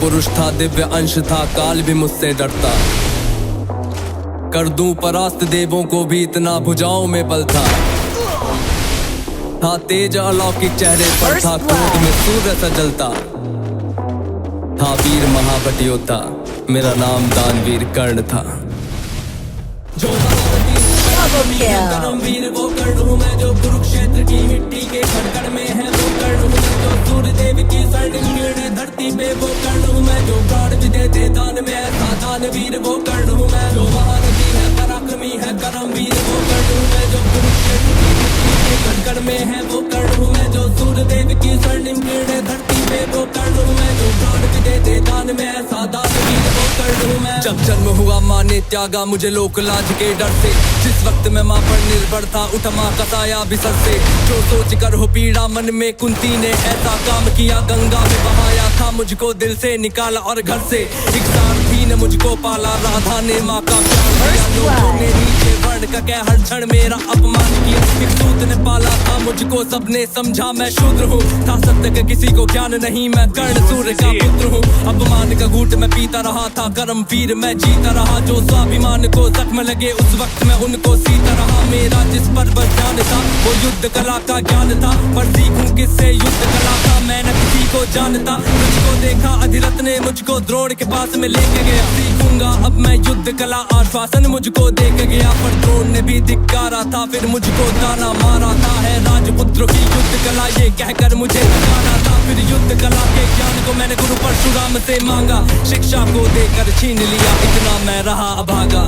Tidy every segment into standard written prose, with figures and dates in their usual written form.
पुरुष था, दिव्य अंश था, काल भी मुझसे डरता। कर दूं परास्त देवों को भी, इतना भुजाओं में बल था तेज अलौकिक चेहरे पर था, क्रोध में सूर्य सा जलता था। वीर महाबट योद्धा, मेरा नाम दानवीर कर्ण था। जो करम वीर वो कर्ण हूँ मैं, जो कुरुक्षेत्र की मिट्टी के खड़खड़ में है वो कर्ण हूँ मैं, जो सूर्य देव की स्वर्णिम धरती पे वो कर्ण हूँ मैं, जो प्राण भी देते दान में ऐसा दानवीर वो कर्ण हूँ मैं, जो महारथी है पराक्रमी है करम वीर वो कर्ण हूँ मैं, जो कुरुक्षेत्र की मिट्टी के खड़खड़ में है वो कर्ण हूँ मैं, जो सूर्य देव की स्वर्णिम धरती पे वो कर्ण हूँ मैं, जो प्राण भी देते दान में ऐसा दानवीर वो कर्ण हूँ मैं। जब जन्म हुआ माँ ने त्यागा मुझे लोक लाज के डर से, जिस वक्त मैं माँ पर निर्भर था उठ माँ कसाया बिसर से। जो सोच कर हो पीड़ा मन में कुंती ने ऐसा काम किया, गंगा में बहाया था मुझको दिल से निकाला और घर से। एक सारथी ने मुझको पाला, राधा ने माँ का प्यार दिया, लोगों ने नीचे वर्ण का कह हर क्षण मेरा अपमान किया। एक दूत ने पाला था मुझको, सबने समझा मैं शूद्र हूँ, था सत्य का किसी को ज्ञान नहीं, मैं कर्ण सूर्य का पुत्र हूँ। अपमान का घूंट मैं पीता रहा था, करम वीर मैं जीता रहा, जो स्वाभिमान को जख्म लगे उस वक्त मैं उनको सीता रहा। मेरा जिस पर बस ध्यान था वो युद्ध कला का ज्ञान था, पर सीखूं किससे युद्ध कला का मैं न किसी को जानता। मुझको देखा अधिरथ ने मुझको द्रोण के पास में लेके गया, सीखूंगा अब मैं युद्ध कला, आश्वासन मुझको दे के गया। पर द्रोण ने भी धिक्कारा था, फिर मुझको ताना मारा था, है राजपुत्र की युद्ध कला ये कहकर मुझे नकारा था। फिर युद्ध कला के ज्ञान को मैंने गुरु परशुराम से मांगा, शिक्षा को देकर छीन लिया, इतना मैं रहा अभागा।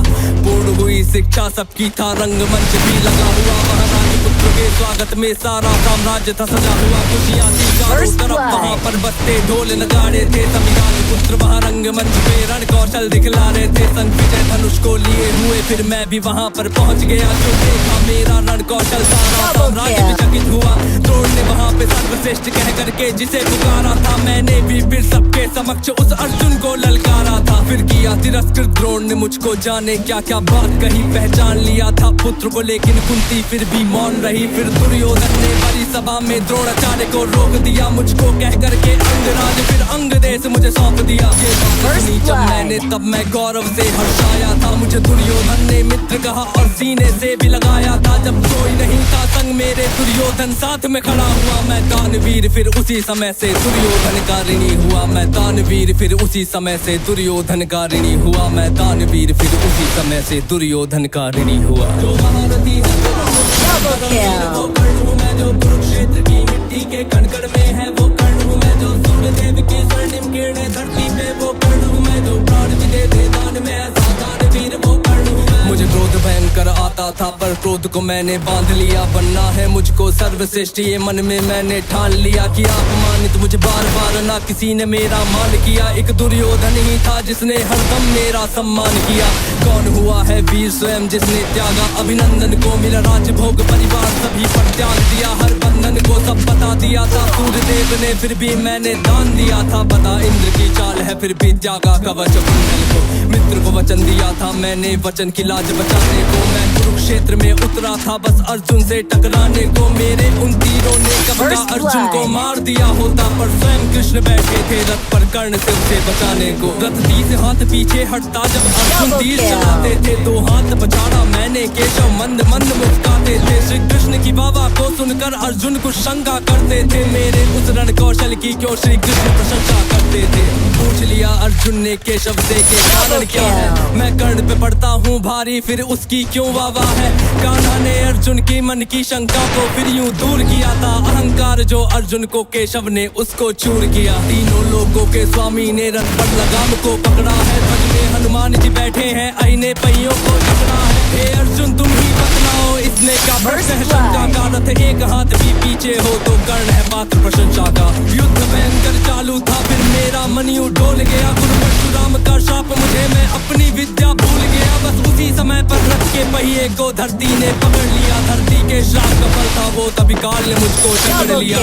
पूर्ण हुई शिक्षा सबकी था, रंगमंच भी लगा हुआ, महाराज पुत्र के स्वागत में सारा साम्राज्य था सजा हुआ। खुशियाँ थी चारों तरफ, वहाँ पर बजते ढोल नगाड़े थे, सभी राजपुत्र वहाँ रंगमंच पे रण कौशल दिखला रहे थे। संग विजय धनुष को लिए हुए फिर मैं भी वहाँ पर पहुँच गया, जो देखा मेरा रण कौशल सारा साम्राज्य विचकित हुआ। द्रोण ने वहाँ पे सर्वश्रेष्ठ कह करके जिसे पुकारा था, मैंने भी फिर सबके समक्ष उस अर्जुन को ललकारा था। फिर किया तिरस्कृत द्रोण ने मुझको, जाने क्या क्या बात कही, पहचान लिया था पुत्र को लेकिन कुंती फिर भी मौन रही। फिर दुर्योधन ने बड़ी सभा में द्रोणाचार्य को रोक दिया, मुझको कह करके अंगराज फिर अंग देश मुझे सौंप दिया। ये बात सुनी जब मैंने तब मैं गौरव से हर्षाया था, मुझे दुर्योधन ने मित्र कहा और सीने से भी लगाया था। जब कोई नहीं था संग मेरे दुर्योधन साथ में खड़ा हुआ, मैं दानवीर फिर उसी समय से दुर्योधन का ऋणी हुआ, मैं दानवीर फिर उसी समय से दुर्योधन का ऋणी हुआ, मैं दानवीर फिर उसी समय से दुर्योधन का ऋणी हुआ। जो महारथी है वो कर्ण हूँ मैं, जो कुरुक्षेत्र की मिट्टी के कणकण में है वो कर्ण हूँ मैं, जो सूर्य देव की स्वर्णिम किरणें धरती पे वो कर्ण हूँ मैं, जो प्राण भी दे दान में ऐसा दानवीर वो कर्ण हूँ मैं। मुझे क्रोध भयंकर आता था, पर क्रोध को मैंने बांध लिया, बनना है मुझको सर्वश्रेष्ठ ये मन में मैंने ठान लिया। कि अपमानित मुझे बार बार ना किसी ने मेरा मान किया, एक दुर्योधन ही था जिसने हरदम मेरा सम्मान किया। कौन हुआ है वीर स्वयं जिसने त्यागा अभिनंदन को, मिला राजभोग परिवार सभी पर त्याग दिया, हर बंधन को सब बता दिया था। सूर्य देव ने फिर भी मैंने दान दिया था, बता इंद्र की चाल है फिर भी त्यागा कवच कुंडल को। मित्र को वचन दिया था मैंने, वचन की लाज बचाने को, मैं कुरुक्षेत्र में उतरा था बस अर्जुन से टकराने को। मेरे उन तीरों ने कब का अर्जुन को मार दिया होता, पर स्वयं कृष्ण बैठे थे रथ पर कर्ण से उसे बचाने को। रथ 30 हाथ पीछे हटता जब अर्जुन तीर चलाते थे, 2 हाथ बचाड़ा मैंने, केशव मंद मंद मुस्काते थे। श्री कृष्ण की बाबा को सुनकर अर्जुन कुछ शंका करते थे, मेरे उस रण कौशल की क्यों श्री कृष्ण प्रशंसा करते थे। पूछ लिया अर्जुन ने केशव से के कारण क्या है, मैं कर्ण पे पड़ता हूँ भारी फिर उसकी क्यों वाह है। कान्हा ने अर्जुन की मन की शंका को फिर यूं दूर किया था, अहंकार जो अर्जुन को केशव ने उसको चूर किया। तीनों लोगों के स्वामी ने रथ पर लगाम को पकड़ा है, ध्वज में हनुमान जी बैठे हैं, आईने पहियों को पकड़ा है। हे अर्जुन तुम ही बतलाओ इसने क्या भक्त है शंका का, रथ एक हाथ भी पीछे हो तो कर्ण है पात्र प्रशंसा का। युद्ध भयंकर चालू था फिर मेरा मन यूं डोल गया, गुरु परशुराम का शाप मुझे मैं अपनी विद्या भूल गया। बस उसी समय पर रथ के पहिए को धरती ने पकड़ लिया, धरती के श्राप का फल था वो, तभी काल ने मुझको पकड़ लिया।